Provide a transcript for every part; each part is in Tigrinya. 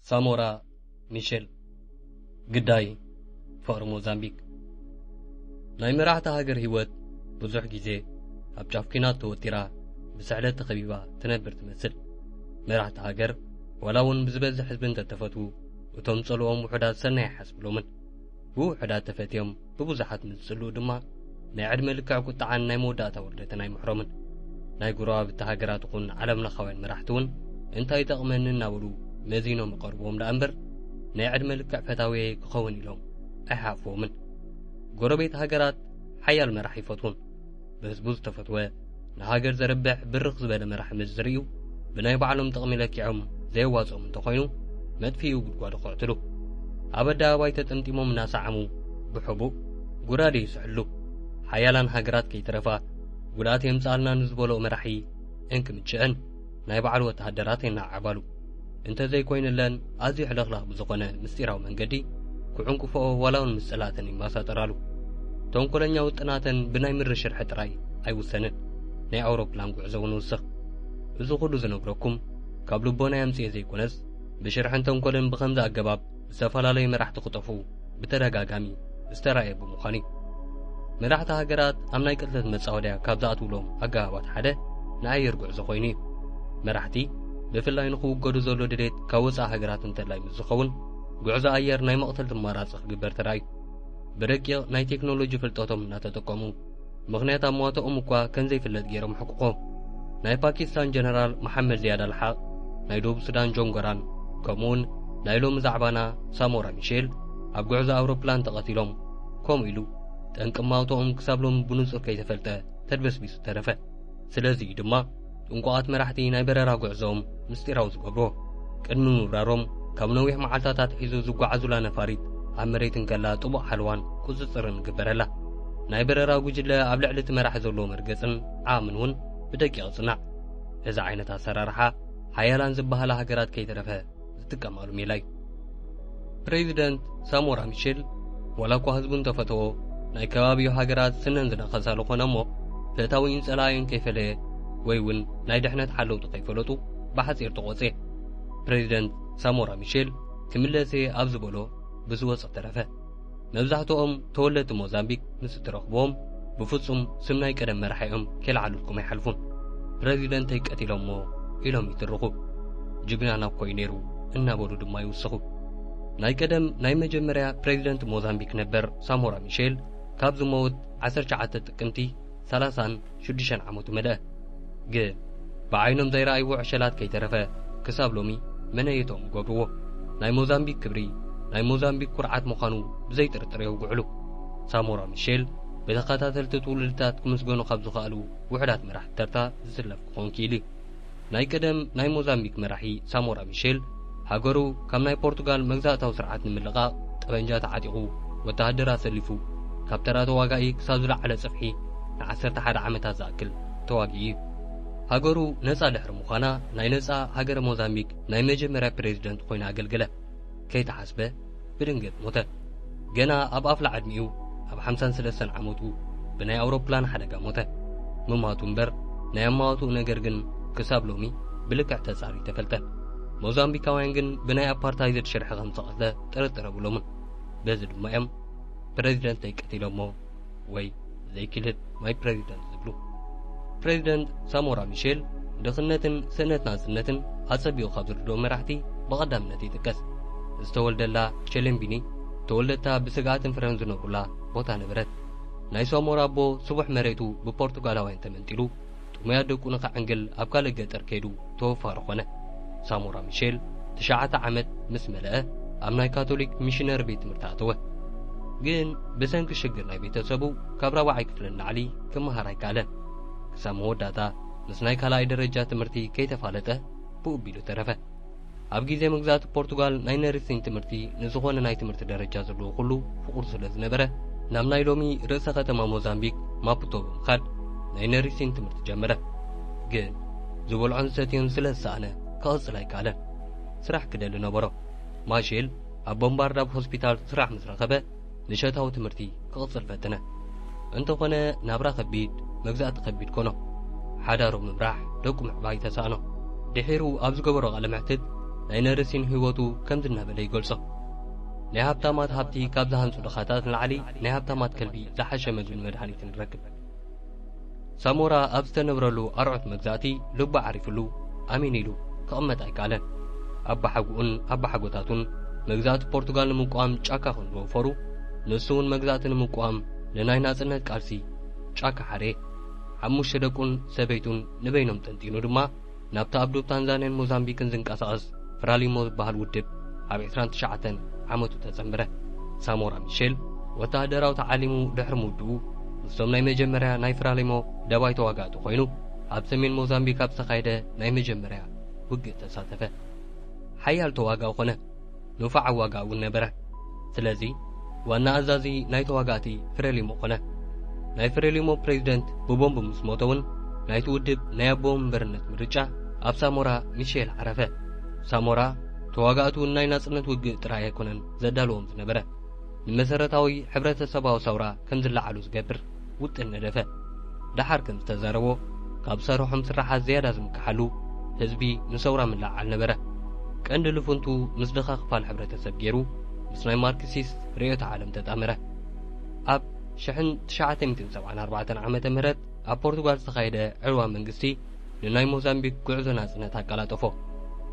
سامورا ميشيل قداي فقر موزامبيك ناي مراحة هاجر هيوت بزح جيزي أبجاف كينات توتيرا بسعلة تخبيبا تنبر تمثل مراحة هاجر ولاون بزبز حزبن تتفتو وتمصلوهم وحدات سنة حسب لومن وحدات تفتيهم ببزحات من السلو دما ناي عد ملكا كنت عن ناي موداتا وردت ناي محرومن ناي قراب التهاجرات تكون علمنا خوين مراحتون انتاي تأمن الناولو مزينو مقربوهم لأنبر ناي عد ملكا فتاوي كخون لهم أحافو من قربيت هاجرات حيال مراح يفتون بهزبوز تفتوى نهاجر زربح بالرخص بلا مراح مزريو بناي بعلم تغميلك يعم زي وازو من تخينو مدفيو قد قعتلو أبدا وايتة انتمو من ناس عمو بحبو قرادي يسحلو حيالان هاجرات كي ترفا قراتي يمسالنا نزبولو مراحي انك متشأن ناي بعلو تهدراتينا عبالو انت زي كوين اللان ازي حلقلق بزقنا مستيراو من قدي كعنكو فوق ولاون مسألاتني ما ساترالو تنقلن يوطناتن بناي مر شرح تراي اي وسنن ناي اوروبلان غعزون وسخ ازو خدو زنبركم قبل بونا يمسي زي كونس بشرحن تنقلن بخمزة اقباب استفالالي مراح تخطفو بترقاقامي استرائي بمخاني مراح تهاجرات امناي قتلت متصاوديا كابزاتو لهم اقابات حدا ناي يرقع زخويني مراحتي بفلاي نخو قدو زولو ديت كاوصا هاجرات انتلاي مزخون غعزا اير ناي مقتل تماراسخ قبر تراي برقيق ناي تكنولوجي فلتوتهم ناتتقومو مغنياتا مواتهم اكوا كنزي فلت غيرهم حقوقهم ناي باكستان جنرال محمد زياد الحق ناي دوب سودان جونغران كمون ناي لوم زعبانا سامورا ميشيل اب غعزا اوروبلان تقتلهم كوم إلو تنقماوتهم كسابلهم بنصر كي تفلته تدبس بيسو ترفه سلازي دما انقوات مراحتي ناي بررا غعزهم مستيراو زقبرو قدمو نوراروم كاب نويح معالتاتات حيزو زقعزولا نفاريت عمريتن كلا طبق حلوان كوزصرن قبرلا ناي بررا وجلا اب لعلت مراح زلو مرقصن عامنون بدقيق صنع اذا عينتا سرارحا حيالان زبهلا هاجرات كي ترفه زتقمالو ميلاي بريزيدنت سامورا ميشيل ولا كو حزبن تفتو ناي كبابيو هاجرات سنن زنا خسالو خنمو فتاوين صلاين كيفله ويون ناي دحنت حلو تقيفلوتو بحصير تقوصي بريزيدنت سامورا ميشيل كملسي ابزبولو بزوص ترفه مبزحتهم تولت موزامبيك نسترخبهم بفصم سمناي قدم مرحيهم كلعلكم يحلفون بريزيدنت يقتلهم إلهم يترخو جبنا ناب كوينيرو إنا بولو دما يوسخو ناي قدم ناي مجمريا بريزيدنت موزامبيك نبر سامورا ميشيل كابزو موت 19 تقمتي 36 عموت مدى قل بعينهم زي رأيو عشلات كي ترفه كساب لومي منايتهم قبرو ناي موزامبيك كبري ناي موزامبيك كرعات مخانو بزي ترطريو قعلو سامورا ميشيل بتقاتل تطوللتات كمسغونو خبزو خالو وحدات مراح ترتا زلف خونكيلي ناي قدم ناي موزامبيك مراحي سامورا ميشيل هاجرو كم ناي بورتغال مغزاتاو سرعات نملقا طبنجات عاتيقو وتهدرا سلفو كابتراتو واقعي كسازو على صفحي عسرت حد عامتات زاكل تواقعي هاجرو نصا دحر مخانا ناي نصا هاجر موزامبيك ناي مجمريا بريزيدنت خوينا اقلقله كي تحسبه بدنقت موته جنا اب افلع عدميو اب 53 عموتو بناي اوروبلان حدقا موته مماتو مبر ناي ماتو نغرغن كساب لومي بلكع تصاري تفلته موزامبيكاوين جن بناي ابارتايزد شرح خمسه طرطر بلومن بزد مايم بريزيدنت يقتلمو وي زي كلت ماي بريزيدنت زبلو بريزيدنت سامورا ميشيل دخنتن سنتنا سنتن حسبيو خبر دو مراحتي بقدامنتي تكس استولدلا شلمبيني تولدتا بسقاتن فرنزنو كلا بوتا نبرت ناي سامورا بو صبح مريتو ببرتغالاوين تمنتلو توميا دقو نخا عنقل ابقال قطر كيدو توفار خونه سامورا ميشيل 9 عمت مسملأ امناي كاثوليك ميشنر بيت مرتاتوه جن بسنك شجر ناي بيتسبو كبرا وعي كفلن علي كما هراي قالن كسامو داتا مسناي كالاي درجه تمرتي كي تفالته بو بيلو ترفه اب غيزه مغزات بورتغال ناي نرسين تمرتي نزخون ناي تمرت درجه زلو كله فقور سلاز نبره نامناي لومي رئيس ختمه موزامبيك مابوتو خد ناي نرسين تمرت جمره جن زول عنستين سلسانه كاصلاي قالن سرح كدل نبره ماشيل اب بومبارداب هوسبيتال سرح مسرخبه نشاتاو تمرتي كاصل فتنه انت خونه نابرا خبيد مغزات خبيد كونو حدارو مبراح لكم عباي تسانو دحيرو ابز قبرو على معتد ናይ ነርሲን ህይወቱ ከም ዝነበለ ይገልጾ ናይ ሃብታማት ሃብቲ ካብ ዝሃንጹ ድኻታት ንላዕሊ ናይ ሃብታማት ከልቢ ዝሓሸ ምግብን መድሃኒትን ይረክብ ሳሞራ ኣብ ዝተነብረሉ ኣርዑት መግዛእቲ ልቡ ዓሪፍሉ ኣሚን ኢሉ ክቕመጥ ኣይከኣለን ኣብ ሓጎታቱን መግዛእቲ ፖርቱጋል ንምቋም ጫካ ከም ዝወፈሩ ንሱ እውን መግዛእቲ ንምቋም ንናይ ናጽነት ቃልሲ ጫካ ሓሬ 5 ደቁን ሰበይቱን ንበይኖም ጠንጢኑ ድማ ናብታ ኣብ ደቡብ ታንዛንያን ሞዛምቢክን ዝንቀሳቐስ ፍራሊሞ ዝበሃል ውድብ ኣብ 29 ዓመቱ ተጸምበረ ሳሞራ ሚሼል ወታደራዊ ተዓሊሙ ድሕሪ ምውድኡ ንሶም ናይ መጀመርያ ናይ ፍራሊሞ ደባይ ተዋጋእቲ ኮይኑ ኣብ ሰሜን ሞዛምቢክ ኣብ ዝተኻየደ ናይ መጀመርያ ውግእ ተሳተፈ ሓያል ተዋጋእ ኾነ ንፋዕ ዋጋእ እውን ነበረ ስለዚ ዋና ኣዛዚ ናይ ተዋጋእቲ ፍሬሊሞ ኾነ ናይ ፍሬሊሞ ፕሬዚደንት ብቦምብ ምስ ሞተ እውን ናይቲ ውድብ ናይ ኣቦ መንበርነት ምርጫ ኣብ ሳሞራ ሚሼል ዓረፈ ሳሞራ ተዋጋእቱ ናይ ናጽነት ውግእ ጥራይ ኣይኮነን ዘዳልዎም ዝነበረ ንመሰረታዊ ሕብረተሰባዊ ሰውራ ከም ዝለዓሉ ዝገብር ውጥን ነደፈ ድሓር ከም ዝተዛረቦ ካብ ሰርሖም ስራሓት ዝያዳ ዝምክሓሉ ህዝቢ ንሰውራ ምልዓል ነበረ ቀንዲ ልፍንቱ ምስ ድኻ ክፋል ሕብረተሰብ ገይሩ ምስ ናይ ማርክሲስት ርዕዮተ ዓለም ተጣመረ ኣብ 1974 ዓመተ ምህረት ኣብ ፖርቱጋል ዝተኻየደ ዕልዋ መንግስቲ ንናይ ሞዛምቢክ ጉዕዞ ናጽነት ኣቀላጠፎ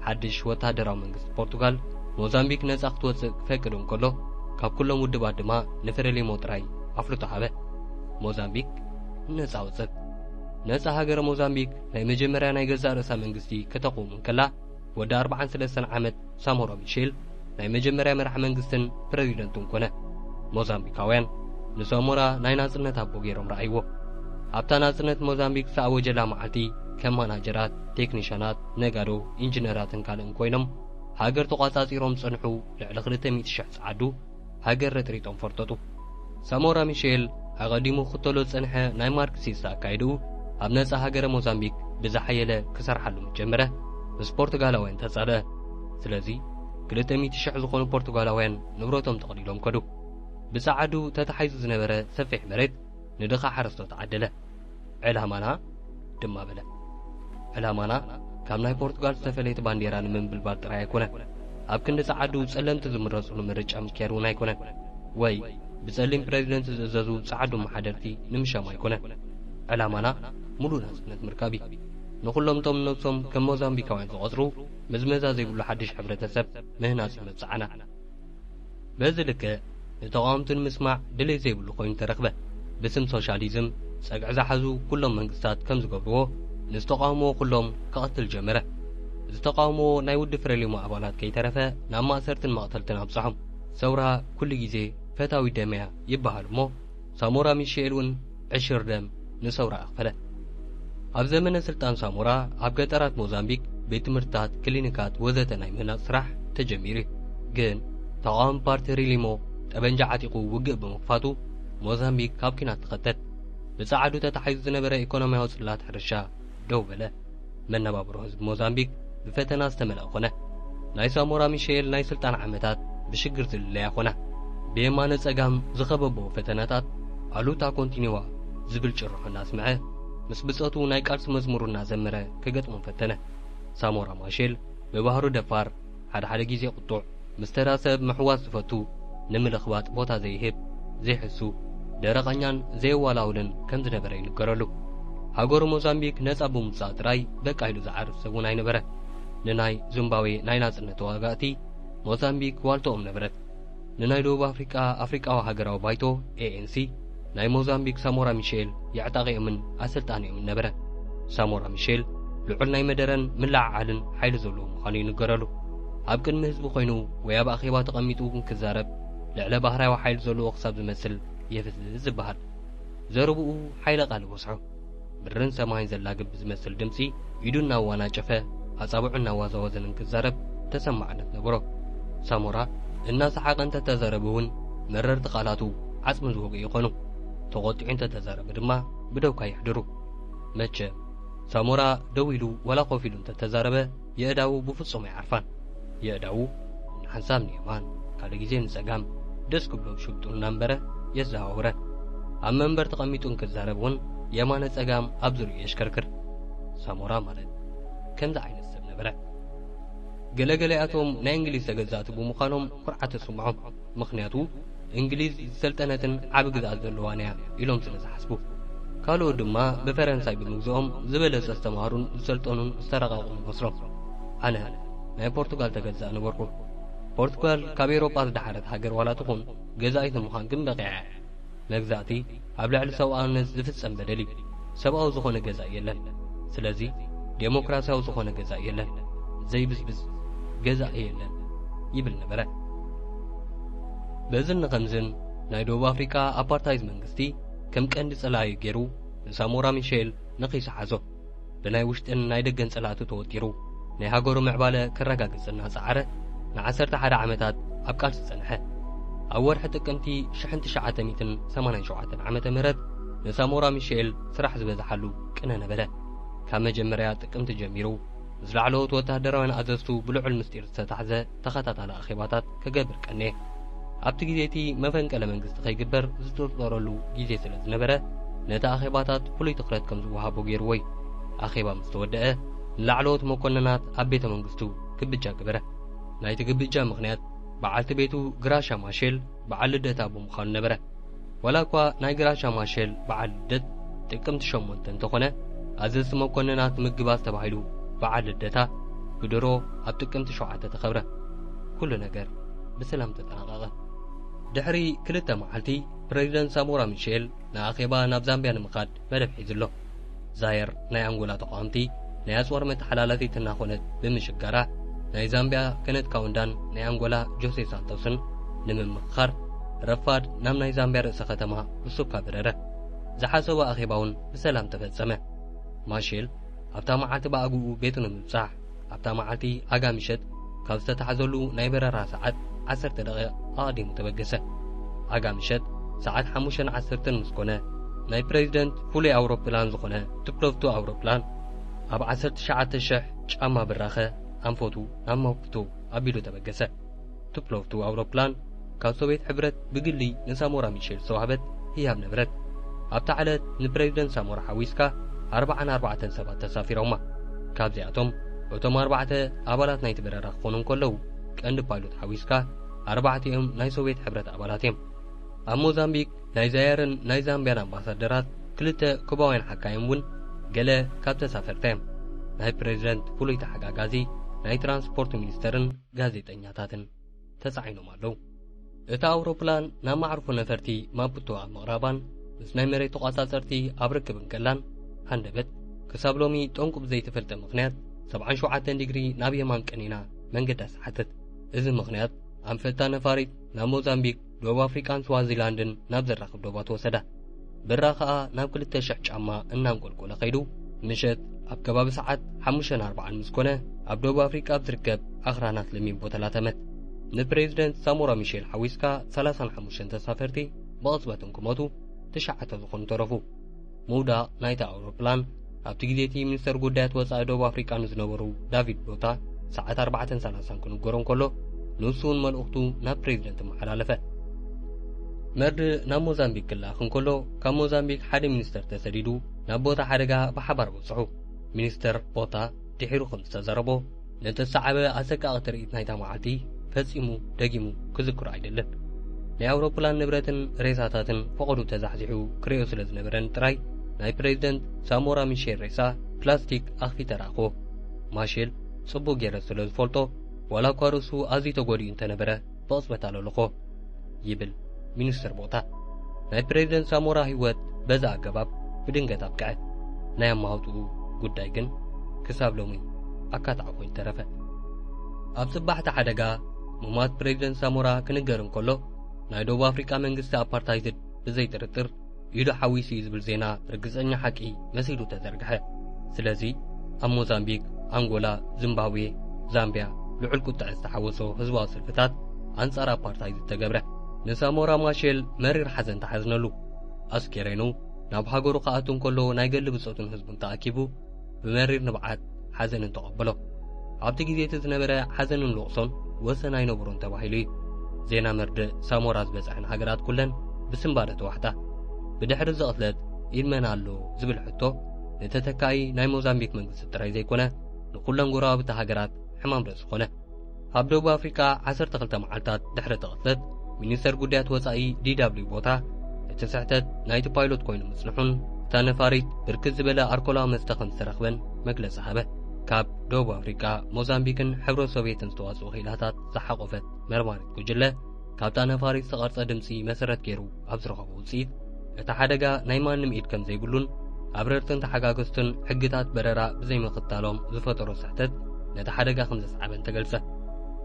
ሓድሽ ወታደራዊ መንግስቲ ፖርቱጋል ሞዛምቢክ ነጻ ክትወፅእ ክፈቅድ እንከሎ ካብ ኩሎም ውድባት ድማ ንፍሬሊሞ ጥራይ ኣፍልጦ ሃበ ሞዛምቢክ ነጻ ወፅት ነጻ ሃገረ ሞዛምቢክ ናይ መጀመርያ ናይ ገዛ ርእሳ መንግስቲ ከተቆም እንከላ ወደ 43 ዓመት ሳሞራ ሚሼል ናይ መጀመርያ መራሒ መንግስትን ፕሬዚደንትን ኮነ ሞዛምቢካውያን ንሳሞራ ናይ ናጽነት ኣቦ ገይሮም ረኣይዎ ኣብታ ናጽነት ሞዛምቢክ ዝተኣወጀላ መዓልቲ ከም ማናጀራት ቴክኒሽያናት ነጋዶ ኢንጂነራትን ካልእን ኮይኖም ሃገር ተቋጻጺሮም ጸንሑ ልዕሊ 200,000 ጸዓዱ ሃገር ረጥሪጦም ፈርጠጡ ሳሞራ ሚሼል ኣቐዲሙ ክተሎ ጸንሐ ናይ ማርክሲስት ኣካይዱ ኣብ ነጻ ሃገረ ሞዛምቢክ ብዝሓየለ ክሰርሓሉ ጀመረ ምስ ፖርቱጋላውያን ተጻልአ ስለዚ 200,000 ዝኾኑ ፖርቱጋላውያን ንብረቶም ተቐዲሎም ከዱ ብጸዓዱ ተታሒዙ ዝነበረ ሰፊሕ መሬት ንድኻ ሓረስቶት ዓደለ ዕላማና ድማ በለ ዕላማና ካብ ናይ ፖርቱጋል ዝተፈለየት ባንዴራ ንምንብልባል ጥራይ ኣይኮነ ኣብ ክንዲ ጸዓዱ ጸለምቲ ዝምረጹሉ ምርጫ ምክያድ እውን ኣይኮነ ወይ ብጸሊም ፕሬዚደንት ዝእዘዙ ጸዓዱ መሓደርቲ ንምሻም ኣይኮነ ዕላማና ሙሉእ ናጽነት ምርካቢ ንኹሎም ቶም ነብሶም ከም ሞዛምቢካውያን ዝቖጽሩ መዝመዛ ዘይብሉ ሓድሽ ሕብረተሰብ ምህናጽ መብጽዓና በዚ ልክዕ ንተቃውምቲ ንምስማዕ ድሌት ዘይብሉ ኮይኑ ተረኽበ ብስም ሶሻሊዝም ጸግዕ ዝሓዙ ኩሎም መንግስታት ከም ዝገብርዎ ንዝተቃውምዎ ኩሎም ክቐትል ጀመረ ዝተቃውምዎ ናይ ውድ ፍሬሊሞ ኣባላት ከይተረፈ ናብ ማእሰርትን መቕተልትን ኣብጽሖም ሰውራ ኩሉ ግዜ ፈታዊ ደመያ ይበሃል እሞ ሳሞራ ሚሼል እውን ዕሽር ደም ንሰውራ ኣኽፈለ ኣብ ዘመነ ስልጣን ሳሞራ ኣብ ገጠራት ሞዛምቢክ ቤት ትምህርትታት ክሊኒካት ወዘተ ናይ ምህናጽ ስራሕ ተጀሚሩ ግን ተቃዋሚ ፓርቲ ፍሬሊሞ ጠበንጃ ዓጢቁ ውግእ ብምኽፋቱ ሞዛምቢክ ካብ ኪናት ተኸተት ብጸዓዱ ተታሒዙ ዝነበረ ኢኮኖምያዊ ጽላት ሕርሻ ደው በለ መነባብሮ ህዝቢ ሞዛምቢክ ብፈተና ዝተመልአ ኾነ ናይ ሳሞራ ሚሼል ናይ ስልጣን ዓመታት ብሽግር ዝልለያ ኾነ ብየማነ ጸጋም ዝኸበቦ ፈተናታት ኣሉታ ኮንቲኒዋ ዝብል ጭርሖ እናስምዐ ምስ ብጸቱ ናይ ቃልሲ መዝሙሩ እናዘመረ ክገጥሞ ፈተነ ሳሞራ ሚሼል ብባህሩ ደፋር ሓደ ጊዜ ቁጡዕ ምስተራሰብ ምሕዋዝ ዝፈቱ ንምልኽባጥ ቦታ ዘይህብ ዘይሕሱ ደረቐኛን ዘይዋላውልን ከም ዝነበረ ይንገረሉ ሃገሩ ሞዛምቢክ ነጻ ብምውጻእ ጥራይ በቃ ኢሉ ዝዓርፍ ሰብ እውን ኣይነበረ ንናይ ዚምባብዌ ናይ ናጽነት ተዋጋእቲ ሞዛምቢክ ዋልቶኦም ነበረት ንናይ ደቡብ ኣፍሪቃዊ ሃገራዊ ባይቶ ANC ናይ ሞዛምቢክ ሳሞራ ሚሼል ይዕጣቂኦምን ኣሰልጣኒኦምን ነበረ ሳሞራ ሚሼል ልዑል ናይ መደረን ምልዓዓልን ሓይሊ ዘለዎ ምዃኑ ይንገረሉ ኣብ ቅድሚ ህዝቢ ኮይኑ ወይ ኣብ ኣኼባ ተቐሚጡ ክዛረብ ልዕለ ባህራዊ ሓይሊ ዘለዎ ክሳብ ዝመስል የፍዝዝ ዝበሃል ዘረብኡ ሓይለ ቃል ወስዑ ብርን ሰማይን ዘላግብ ዝመስል ድምፂ ኢዱ እናዋናጨፈ ኣጻብዑ እናዋዛወዘንን ክዛረብ ተሰማዕነት ነበሮ ሳሞራ እናሰሓቐ እንተተዛረበ እውን መረርቲ ቃላቱ ዓጽሚ ዝወግኡ ይኾኑ ተቖጢዑ እንተተዛረበ ድማ ብደውካ ይሕድሩ መቸ ሳሞራ ደው ኢሉ ወላ ኮፍ ኢሉ እንተተዛረበ የእዳው ብፍጹም ኣይዓርፋን የእዳው ንሓንሳብ ንየማን ካልእ ግዜ ንጸጋም ደስ ክብሎ ሽብጡ እናንበረ የዘዋውረ ኣብ መንበር ተቐሚጡ ክዛረብ እውን የማነ ጸጋም ኣብ ዙርኡ የሽከርክር ሳሞራ ማለት ከምዚ ዓይነት ሰብ ነበረ ገለገለያቶም ናይ እንግሊዝ ተገዛእቲ ብምዃኖም ኩርዓት ተሰምዖም ምኽንያቱ እንግሊዝ ዝሰልጠነትን ዓብ ግዛት ዘለዋን እያ ኢሎም ስለ ዝሓስቡ ካልኦት ድማ ብፈረንሳይ ብምግዝኦም ዝበለጸ ዝተምሃሩን ዝሰልጠኑን ዝተረቓቑን ይመስሎም ኣነ ናይ ፖርቱጋል ተገዛእ ነበርኩ ፖርቱጋል ካብ ኤውሮጳ ዝደሓረት ሃገር ዋላ ትኹን ገዛኢት ምዃን ግን በቂዓ መግዛእቲ ኣብ ልዕሊ ሰብኣውነት ዝፍጸም በደል እዩ ሰብኣዊ ዝኾነ ገዛእ የለን ስለዚ ዴሞክራሲያዊ ዝኾነ ገዛእ የለን ዘይብስብስ ገዛእ የለን ይብል ነበረ በዝን ኸምዝን ናይ ደቡብ ኣፍሪካ ኣፓርታይድ መንግስቲ ከም ቀንዲ ጸላዩ ገይሩ ንሳሞራ ሚሼል ነኺሱ ሓዞ ብናይ ውሽጥን ናይ ደገን ጸላእቱ ተወጢሩ ናይ ሃገሩ ምዕባለ ከረጋግጽና ጸዓረ ን11 ዓመታት ኣብ ቃልሲ ጸንሐ ኣብ ወርሒ ጥቅምቲ 1987 ዓመተ ምህረት ንሳሞራ ሚሼል ስራሕ ዝበዝሓሉ ቅነ ነበረ ካብ መጀመርያ ጥቅምቲ ጀሚሩ ምስ ላዕለዎት ወታደራውያን ኣዘዝቱ ብልዑል ምስጢር ዝተታሕዘ ተኸታታሊ ኣኼባታት ከገብር ቀነ ኣብቲ ግዜቲ መፈንቀለ መንግስቲ ከይግበር ዝተጠረሉ ግዜ ስለ ዝነበረ ነቲ ኣኼባታት ፍሉይ ትኹረት ከም ዝወሃቦ ገይርዎ እዩ ኣኼባ ምስ ተወድአ ንላዕለዎት መኮንናት ኣብ ቤተ መንግስቱ ክብጃ ግበረ ናይቲ ግብጃ ምኽንያት በዓልቲ ቤቱ ግራሻ ማሼል በዓል ልደታ ብምዃኑ ነበረ ወላ እኳ ናይ ግራሻ ማሼል በዓል ልደት ጥቅምቲ 8 እንተኾነ ኣዘዝቲ መኮንናት ምግባዝ ተባሂሉ በዓል ልደታ ብድሮ ኣብ ጥቅምቲ 7 ተኸብረ ኩሉ ነገር ብሰላም ተጠናቀቀ ድሕሪ 2 መዓልቲ ፕሬዝደንት ሳሞራ ሚሼል ንኣኼባ ናብ ዛምብያ ንምኻድ መደብ ሒዙሎ ዛየር ናይ አንጎላ ተቋምቲ ናይ ኣጽዋር መተሓላለፊት እናኾነት ብምሽጋራ ናይ ዛምብያ ከነት ካውንዳን ናይ አንጎላ ጆሴ ሳንቶስን ንምምኽኻር ረፋድ ናብ ናይ ዛምብያ ርእሰ ከተማ ብሱብካ በረረ ዝሓሰበ ኣኼባውን ብሰላም ተፈጸመ ማሼል ኣብታ መዓልቲ በኣግኡ ቤቱ ንምብጻሕ ኣብታ መዓልቲ ኣጋምሸት ካብ ዝተታሕዘሉ ናይ በረራ ሰዓት 10 ደቂቕ ኣቕዲሙ ተበገሰ ኣጋምሸት ሰዓት 5:10 ምስ ኮነ ናይ ፕሬዝደንት ፍሉይ ኣውሮፕላን ዝኾነ ቱፕሎቭቱ ኣውሮፕላን ኣብ 19,000 ጫማ ብራኸ ኣንፈቱ ናብ መውቅቱ ኣቢሉ ተበገሰ ቱፕሎቭቱ ኣውሮፕላን ካብ ሶቪየት ሕብረት ብግሊ ንሳሞራ ሚሼል ዝተዋህበት ህያብ ነበረት ኣብታ ዓለት ንፕሬዝደንት ሳሞራ ሓዊስካ 44 ሰባት ተሳፊሮማ ካብዚኣቶም እቶም 4 ኣባላት ናይቲ በረራ ክኾኑ ከለዉ ቀንዲ ፓይሎት ሓዊስካ 4 ናይ ሶቪየት ሕብረት ኣባላት እዮም ኣብ ሞዛምቢክ ናይ ዛየርን ናይ ዛምብያን ኣምባሳደራት 2 ኩባውያን ሓካይም እውን ገለ ካብ ተሳፈርቲ እዮም ናይ ፕሬዝደንት ፍሉይ ተሓጋጋዚ ናይ ትራንስፖርት ሚኒስተርን ጋዜጠኛታትን ተጻዒኖም ኣለዉ እታ ኣውሮፕላን ናብ ማዕርፎ ነፈርቲ ማፑቶ ኣብ ምቕራባን ምስ ናይ መሬት ተቆጻጸርቲ ኣብ ርክብን ከላን ሃንደበት ክሳብ ሎሚ ጠንቁ ብዘይተፈልጠ ምኽንያት 77 ዲግሪ ናብ የማን ቀኒና መንገዳ ሰሓተት እዚ ምኽንያት ኣንፈታ ነፋሪት ናብ ሞዛምቢክ ደቡብ ኣፍሪካን ስዋዚላንድን ናብ ዘራኽብ ዶባ ተወሰዳ ብራ ከዓ ናብ 2,000 ጫማ እናንቆልቆለ ኸይዱ ምሸት ኣብ ከባቢ ሰዓት 5:40 ምስ ኮነ ኣብ ደቡብ ኣፍሪካ ዝርከብ ኣኽራናት ለሚን ቦተላተመት ንፕሬዝደንት ሳሞራ ሚሼል ሓዊስካ 35 ተሳፈርቲ ብቕጽበትን ክሞቱ 9 ዝኾኑ ተረፉ ምውዳቕ ናይታ ኣውሮፕላን ኣብቲ ግዜቲ ሚኒስተር ጉዳያት ወፃኢ ደቡብ ኣፍሪካ ዝነበሩ ዳቪድ ቦታ ሰዓት 4:30 ክንገሮን ከሎ ንሱን መልእኽቱ ናብ ፕሬዝደንት መሓላለፈ መርዲ ናብ ሞዛምቢክ ክላኽን ከሎ ካብ ሞዛምቢክ ሓደ ሚኒስተር ተሰዲዱ ናብ ቦታ ሓደጋ ብሓባር በጽሑ ሚኒስተር ቦታ ድሒሩ ከም ዝተዘረቦ ነተሰዓበ ኣሰቃቒ ትርኢት ናይታ መዓልቲ ፈጺሙ ደጊሙ ክዝክሮ ኣይደለን ናይ ኣውሮፕላን ንብረትን ሬሳታትን ፈቐዱ ተዛሕዚሑ ክሪኦ ስለ ዝነበረን ጥራይ ናይ ፕሬዝደንት ሳሞራ ሚሼል ሬሳ ፕላስቲክ ኣኽፊ ተራኽቦ ማሼል ጽቡቕ ጌረ ስለ ዝፈልጦ ዋላ እኳ ርእሱ ኣዝዩ ተጐዲኡ እንተነበረ ብቕጽበት ኣለለኾ ይብል ሚኒስተር ቦታ ናይ ፕሬዝደንት ሳሞራ ህይወት በዛ ኣገባብ ብድንገት ኣብቅዐ ናይ ኣማውጥኡ ጉዳይ ግን ክሳብ ሎሚ ኣካታዕ ኮይኑ ተረፈ ኣብ ጽባሕቲ ሓደጋ ሙማት ፕሬዝደንት ሳሞራ ክንገር እንከሎ ናይ ደቡብ ኣፍሪካ መንግስቲ ኣፓርታይድ ብዘይጥርጥር ኢሉ ሓዊሱ ዝብል ዜና ርግጸኛ ሓቂ መሲሉ ተዘርግሐ ስለዚ ኣብ ሞዛምቢክ አንጎላ ዚምባብዌ ዛምብያ ልዑል ቁጥዕ ዝተሓወሶ ህዝባዊ ሰልፍታት ኣንጻር ኣፓርታይድ ተገብረ ንሳሞራ ማሼል መሪር ሓዘን ተሓዝነሉ ኣስኬሬኑ ናብ ሃገሩ ከኣቱን ከሎ ናይ ገሊ ብጾቱን ህዝቡን ተኣኪቡ ብመሪር ንብዓት ሓዘንን ተቐበሎ ኣብቲ ግዜቲ ዝነበረ ሓዘንን ልቕሶን ወሰን ኣይነበሮን ተባሂሉ እዩ ዜና መርድእ ሳሞራ ዝበፅሐን ሃገራት ኩለን ብስምባደ ተዋሕታ ብድሕሪ ዘቕትለት ኢድመና ኣሎ ዝብል ሕቶ ንተተካኢ ናይ ሞዛምቢክ መንግስቲ ጥራይ ዘይኮነ ንኩለን ጎረባብቲ ሃገራት ሕማም ርእሲ ኾነ ኣብ ደቡብ ኣፍሪካ 12 መዓልታት ድሕሪ ተቐትለት ሚኒስተር ጉዳያት ወፃኢ DW ቦታ እቲ ስሕተት ናይቲ ፓይሎት ኮይኑ ምጽንሑን እታ ነፋሪት ብርክት ዝበለ ኣልኮላዊ መስተ ከም ዝተረኽበን መግለጺ ሃበ። ካብ ደቡብ ኣፍሪካ ሞዛምቢክን ሕብረት ሶቪየትን ዝተዋጽኡ ኺላታት ዝሓቖፈት መርማሪት ጉጅለ ካብታ ነፋሪት ዝተቐርጸ ድምፂ መሰረት ገይሩ ኣብ ዝረኸቦ ውፅኢት እቲ ሓደጋ ናይ ማንም ኢድ ከም ዘይብሉን ኣብረርትን ተሓጋገዝትን ሕግታት በረራ ብዘይምኽታሎም ዝፈጠሮ ስሕተት ነቲ ሓደጋ ከም ዘስዓበን ተገልጸ።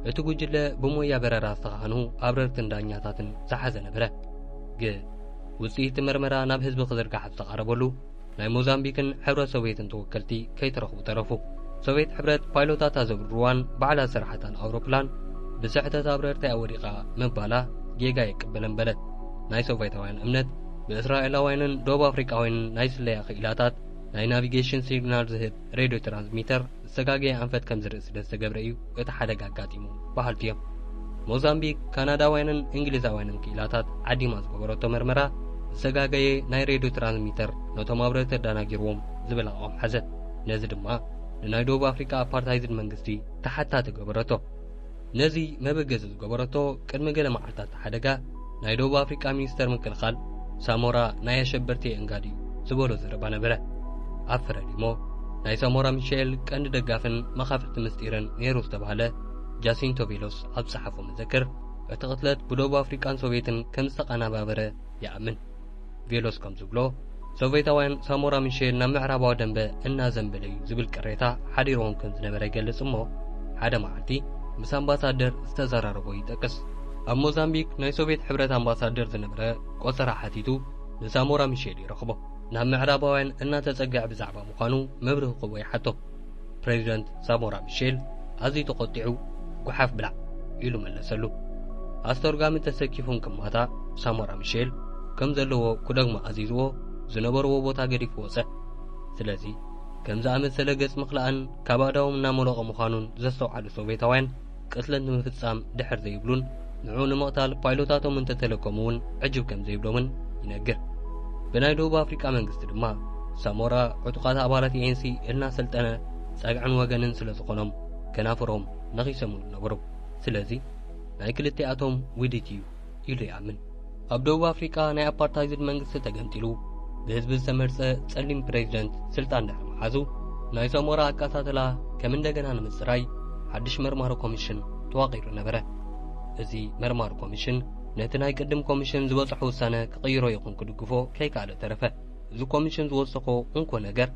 እቲ ጉጅለ ብሞያ በረራ ዝተኻህኑ ኣብረርትን ዳኛታትን ዝሓዘ ነበረ። ግን ውፅኢት መርመራ ናብ ህዝቢ ክዝርጋሕ ዝተቓረበሉ ናይ ሞዛምቢክን ሕብረት ሶቪየትን ተወከልቲ ከይተረኽቡ ተረፉ። ሶቪየት ሕብረት ፓይሎታታ ዘብርዋን ባዕላት ስራሕታን ኣውሮፕላን ብስሕተት ኣብረርቲ ኣወዲቓ ምባላ ጌጋ የቅበለን በለት። ናይ ሶቪየታውያን እምነት ብእስራኤላውያንን ደቡብ ኣፍሪቃውያንን ናይ ስለያ ክኢላታት ናይ ናቪጌሽን ሲግናል ዝህብ ሬድዮ ትራንስሚተር ዝተጋገየ ኣንፈት ከም ዝርኢ ስለ ዝተገብረ እዩ እቲ ሓደጋ ኣጋጢሙ በሃልቲ እዮም። ሞዛምቢክ ካናዳውያንን እንግሊዛውያንን ክኢላታት ዓዲማ ዝገበረቶ መርመራ ዝተጋገየ ናይ ሬድዮ ትራንስሚተር ነቶም ኣብረርቲ ኣዳናጊርዎም ዝብል ኣቋም ሓዘት። ነዚ ድማ ንናይ ደቡብ ኣፍሪካ ኣፓርታይዝድ መንግስቲ ተሓታቲ ገበረቶ። ነዚ መበገዚ ዝገበረቶ ቅድሚ ገለ መዓልታት ሓደጋ ናይ ደቡብ ኣፍሪካ ሚኒስተር ምክልኻል ሳሞራ ናይ ኣሸበርቲ እንጋዲ ዝበሎ ዘረባ ነበረ። ኣብ ፍረዲሞ ናይ ሳሞራ ሚሼል ቀንዲ ደጋፍን መኻፍልቲ ምስጢርን ነይሩ ዝተባሃለ ጃሲንቶ ቬሎስ ኣብ ጽሓፎ መዘክር እቲ ቅትለት ብደቡብ ኣፍሪካን ሶቪየትን ከም ዝተቐናባበረ ይኣምን። ቬሎስ ከም ዝብሎ ሶቪየታውያን ሳሞራ ሚሼል ናብ ምዕራባዊ ደንበ እናዘንበለ እዩ ዝብል ቅሬታ ሓዲሮም ከም ዝነበረ ይገልጽ እሞ ሓደ መዓልቲ ምስ ኣምባሳደር ዝተዘራረቦ ይጠቅስ። ኣብ ሞዛምቢክ ናይ ሶቪየት ሕብረት ኣምባሳደር ዝነበረ ቆፀራ ሓቲቱ ንሳሞራ ሚሼል ይረኽቦ። ናብ ምዕራባውያን እናተጸግዐ ብዛዕባ ምዃኑ መብርህ ክቦ ይሓቶ። ፕሬዚደንት ሳሞራ ሚሼል ኣዝዩ ተቆጢዑ ጉሓፍ ብላዕ ኢሉ መለሰሉ። ኣስተርጓሚ ተሰኪፉን ክማታ ሳሞራ ሚሼል ከም ዘለዎ ኩደግሞ ኣዚዝዎ ዝነበርዎ ቦታ ገዲፉ ወፀ። ስለዚ ከም ዝኣመሰለ ገጽ ምኽላእን ካብ ኣዳዎም እናመለቐ ምዃኑን ዘስተውዓሉ ሶቪየታውያን ቅትለት ንምፍጻም ድሕር ዘይብሉን ንዑ ንምቕታል ፓይሎታቶም እንተተለከሙ እውን ዕጅብ ከም ዘይብሎምን ይነግር። ብናይ ደቡብ ኣፍሪካ መንግስቲ ድማ ሳሞራ ዕጡቓት ኣባላት ANC እናሰልጠነ ጸግዕን ወገንን ስለ ዝኾኖም ከናፍሮም ነኺሰሙሉ ነበሩ። ስለዚ ናይ ክልቲኣቶም ውዲት እዩ ኢሉ ይኣምን። ኣብ ደቡብ ኣፍሪካ ናይ ኣፓርታይዝድ መንግስቲ ተገንጢሉ ብህዝቢ ዝተመርጸ ጸሊም ፕሬዚደንት ስልጣን ድሕሪ መሓዙ ናይ ሳሞራ ኣቃታተላ ከም እንደገና ንምጽራይ ሓድሽ መርማሪ ኮሚሽን ተዋቒሩ ነበረ። እዚ መርማሪ ኮሚሽን ነቲ ናይ ቅድም ኮሚሽን ዝበጽሖ ውሳነ ክቕይሮ ይኹን ክድግፎ ከይካለ ተረፈ። እዚ ኮሚሽን ዝወሰኾ እንኮ ነገር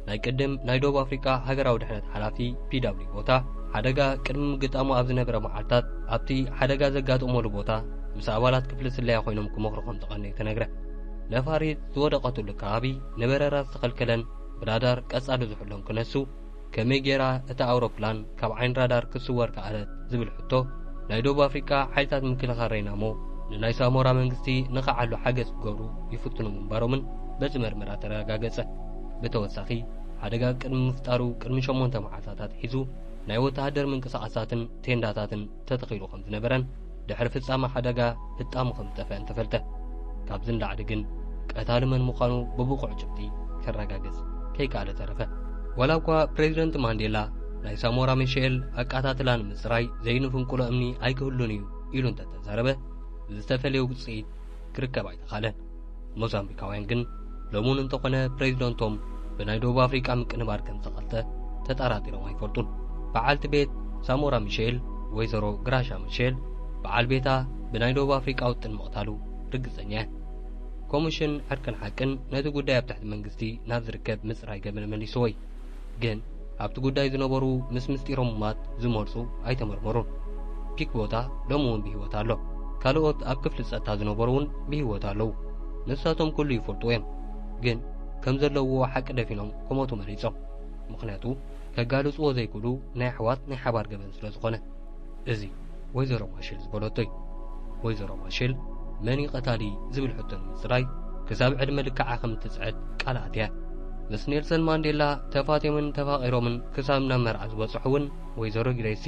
ናይ ቅድም ናይ ደቡብ ኣፍሪካ ሃገራዊ ድሕነት ሓላፊ PW ቦታ ሓደጋ ቅድሚ ምግጣሙ ኣብ ዝነበረ መዓልታት ኣብቲ ሓደጋ ዘጋጥመሉ ቦታ ምስ ኣባላት ክፍሊ ስለያ ኮይኖም ክመኽሩ ከም ዝቐነዩ ተነግረ። ነፋሪት ዝወደቐትሉ ከባቢ ንበረራ ዝተኸልከለን ብራዳር ቀጻሊ ዝሕሎም ክነሱ ከመይ ጌራ እታ ኣውሮፕላን ካብ ዓይን ራዳር ክስወር ከኣለት ዝብል ሕቶ ናይ ደቡብ ኣፍሪካ ሓይልታት ምክልኻል ሬናሞ ንናይ ሳሞራ መንግስቲ ንኸዓሉ ሓገዝ ክገብሩ ይፍትኑ ምንባሮምን በዚ መርመራ ተረጋገጸ። ብተወሳኺ ሓደጋ ቅድሚ ምፍጣሩ ቅድሚ 8 መዓልታት ሒዙ ናይ ወተሃደር ምንቅስቓሳትን ቴንዳታትን ተተኺሉ ከም ዝነበረን ድሕሪ ፍጻመ ሓደጋ ፍጣሙ ከም ዝጠፍአን ተፈልጠ። ካብዚ ንላዕሊ ግን ቀታሊ መን ምዃኑ ብብቑዕ ጭብጢ ከረጋገጽ ከይከኣለ ተረፈ። ዋላ እኳ ፕሬዚደንት ማንዴላ ናይ ሳሞራ ሚሼል ኣቃታትላ ንምጽራይ ዘይንፍንቅሎ እምኒ ኣይክህሉን እዩ ኢሉ እንተተዛረበ ዝተፈለየ ውፅኢት ክርከብ ኣይተኻለን። ሞዛምቢካውያን ግን ሎሙን እንተኾነ ፕሬዚደንቶም ብናይ ደቡብ ኣፍሪካ ምቅንባር ከም ዝተቐልጠ ተጠራጢሮም ኣይፈልጡን። በዓልቲ ቤት ሳሞራ ሚሼል ወይዘሮ ግራሻ ሚሼል በዓል ቤታ ብናይ ደቡብ ኣፍሪካ ውጥን ምቕታሉ ርግጸኛ እያ። ኮሚሽን ዕርቅን ሓቅን ነቲ ጉዳይ ኣብ ትሕቲ መንግስቲ ናብ ዝርከብ ምጽራይ ገበነ መሊሱ ወይ ግን ኣብቲ ጉዳይ ዝነበሩ ምስ ምስጢሮም ማት ዝመርጹ ኣይተመርመሩን። ፒክ ቦታ ሎሚ እውን ብሂወት ኣሎ። ካልኦት ኣብ ክፍሊ ጸጥታ ዝነበሩ እውን ብሂወት ኣለዉ። ንሳቶም ኩሉ ይፈልጡ እዮም። ግን ከም ዘለውዎ ሓቂ ደፊኖም ክሞቱ መሪጾም። ምክንያቱ ከጋልጽዎ ዘይክእሉ ናይ ኣሕዋት ናይ ሓባር ገበን ስለ ዝኾነ። እዚ ወይዘሮ ማሼል ዝበለቶ እዩ። ወይዘሮ ማሼል መን ቀታሊ ዝብል ሕቶ ንምጽራይ ክሳብ ዕድመ ልክዓ ከም እትጽዕድ ቃልኣት እያ። ምስ ኔልሰን ማንዴላ ተፋትዮምን ተፋቒሮምን ክሳብ ናብ መርዓ ዝበጽሑ እውን ወይዘሮ ግሬሲ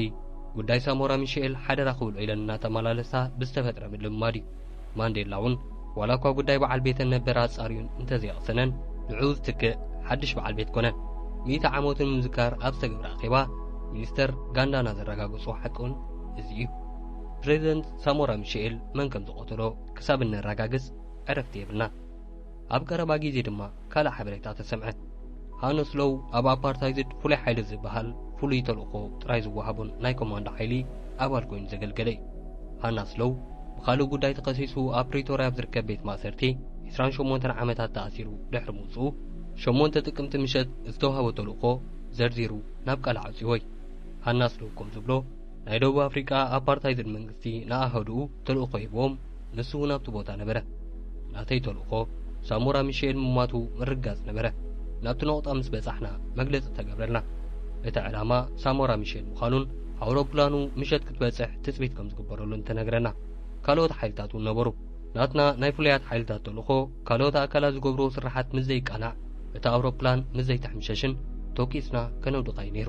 ጉዳይ ሳሞራ ሚሼል ሓደራ ክብሎ ኢለን እናተመላለሳ ብዝተፈጥረ ምልምማድ እዩ። ማንዴላ እውን ዋላ እኳ ጉዳይ በዓል ቤተን ነበረ ኣጻርዩን እንተዘይቕሰነን ንዑ ዝትክእ ሓድሽ በዓል ቤት ኮነን 100 ዓመቱን ምዝካር ኣብ ዝተገብረ ኣኼባ ሚኒስተር ጋንዳና ዘረጋግጹ ሓቅውን እዚ እዩ። ፕሬዚደንት ሳሞራ ሚሼል መን ከም ዝቆተሎ ክሳብ እንረጋግጽ ዕረፍቲ የብልና። ኣብ ቀረባ ግዜ ድማ ካልእ ሓበሬታ ተሰምዐ። ሃነስ ሎው ኣብ ኣፓርታይድ ፍሉይ ሓይሊ ዝበሃል ፍሉይ ተልእኾ ጥራይ ዝወሃቡን ናይ ኮማንዶ ሓይሊ ኣባል ኮይኑ ዘገልገለ እዩ። ሃናስ ሎው ብኻልእ ጉዳይ ተኸሲሱ ኣብ ፕሪቶርያ ዝርከብ ቤት ማእሰርቲ 28 ዓመታት ተኣሲሩ ድሕሪ ምውፅኡ 8 ጥቅምቲ ምሸት ዝተዋህቦ ተልእኾ ዘርዚሩ ናብ ቃልዓ ኣጽይወይ። ሃናስ ሎው ከም ዝብሎ ናይ ደቡብ ኣፍሪቃ ኣፓርታይድ መንግስቲ ንኣህዱኡ ተልእኾ ሂቦም ንሱ ናብቲ ቦታ ነበረ። ናተይ ተልእኾ ሳሞራ ሚሼል ምማቱ ምርጋጽ ነበረ። ናብቲ ነቑጣ ምስ በጻሕና መግለጺ ተገብረልና። እቲ ዕላማ ሳሞራ ሚሼል ምዃኑን ኣውሮፕላኑ ምሸት ክትበጽሕ ትጽቢት ከም ዝግበረሉን ተነግረና። ካልኦት ሓይልታት እውን ነበሩ። ናትና ናይ ፍሉያት ሓይልታት ተልእኾ ካልኦት ኣካላት ዝገብሮ ስራሓት ምስ ዘይቃናዕ እቲ ኣውሮፕላን ምስ ዘይተሕምሸሽን ተወቂስና ከነውድቓ እዩ ነይሩ።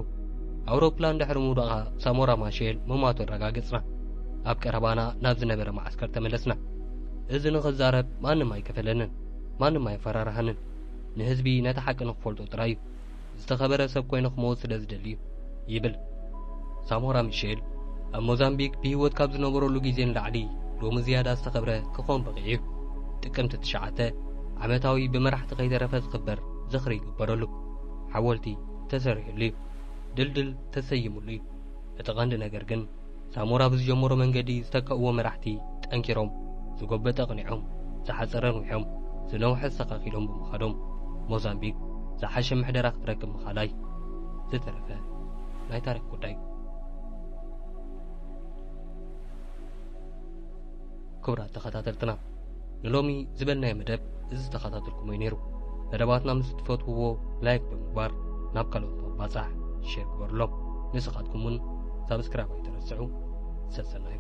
ኣውሮፕላን ድሕሪ ምውዳቓ ሳሞራ ሚሼል ምማቱ ረጋግጽና። ኣብ ቀረባና ናብ ዝነበረ ማዓስከር ተመለስና። እዚ ንኽዛረብ ማንም ኣይከፈለንን፣ ማንም ኣይፈራርሃንን። ንህዝቢ ነቲ ሓቂ ንኽፈልጦ ጥራይ እዩ። ዝተኸበረ ሰብ ኮይኑ ክመውት ስለ ዝደሊ እዩ ይብል ሳሞራ ሚሼል። ኣብ ሞዛምቢክ ብህይወት ካብ ዝነበረሉ ግዜ ንላዕሊ ሎሚ ዝያዳ ዝተኸብረ ክኾን በቒዑ እዩ። ጥቅምቲ 9 ዓመታዊ ብመራሕቲ ከይተረፈ ዝኽበር ዝኽሪ ይግበረሉ። ሓወልቲ ተሰሪሑሉ እዩ። ድልድል ተሰይሙሉ እዩ። እቲ ቀንዲ ነገር ግን ሳሞራ ብዝጀመሮ መንገዲ ዝተከእዎ መራሕቲ ጠንኪሮም ዝጎበጠ ቅኒዖም ዝሓፀረን ውሖም ዝነውሐ ዝተኻኺሎም ብምኻዶም ሞዛምቢክ ዝሓሸ ምሕደራ ክትረክብ ምኻላይ ዝተረፈ ናይ ታሪክ ጉዳይ። ክቡራት ተኸታተልትና ንሎሚ ዝበልናዮ መደብ እዚ ተኸታተልኩሞ እዩ ነይሩ። መደባትና ምስ ትፈትውዎ ላይክ ብምግባር ናብ ካልኦት ባጻሕ ሼር ግበርሎም። ንስኻትኩም እውን ሳብስክራይብ ኣይትረስዑ። ሰሰናዩ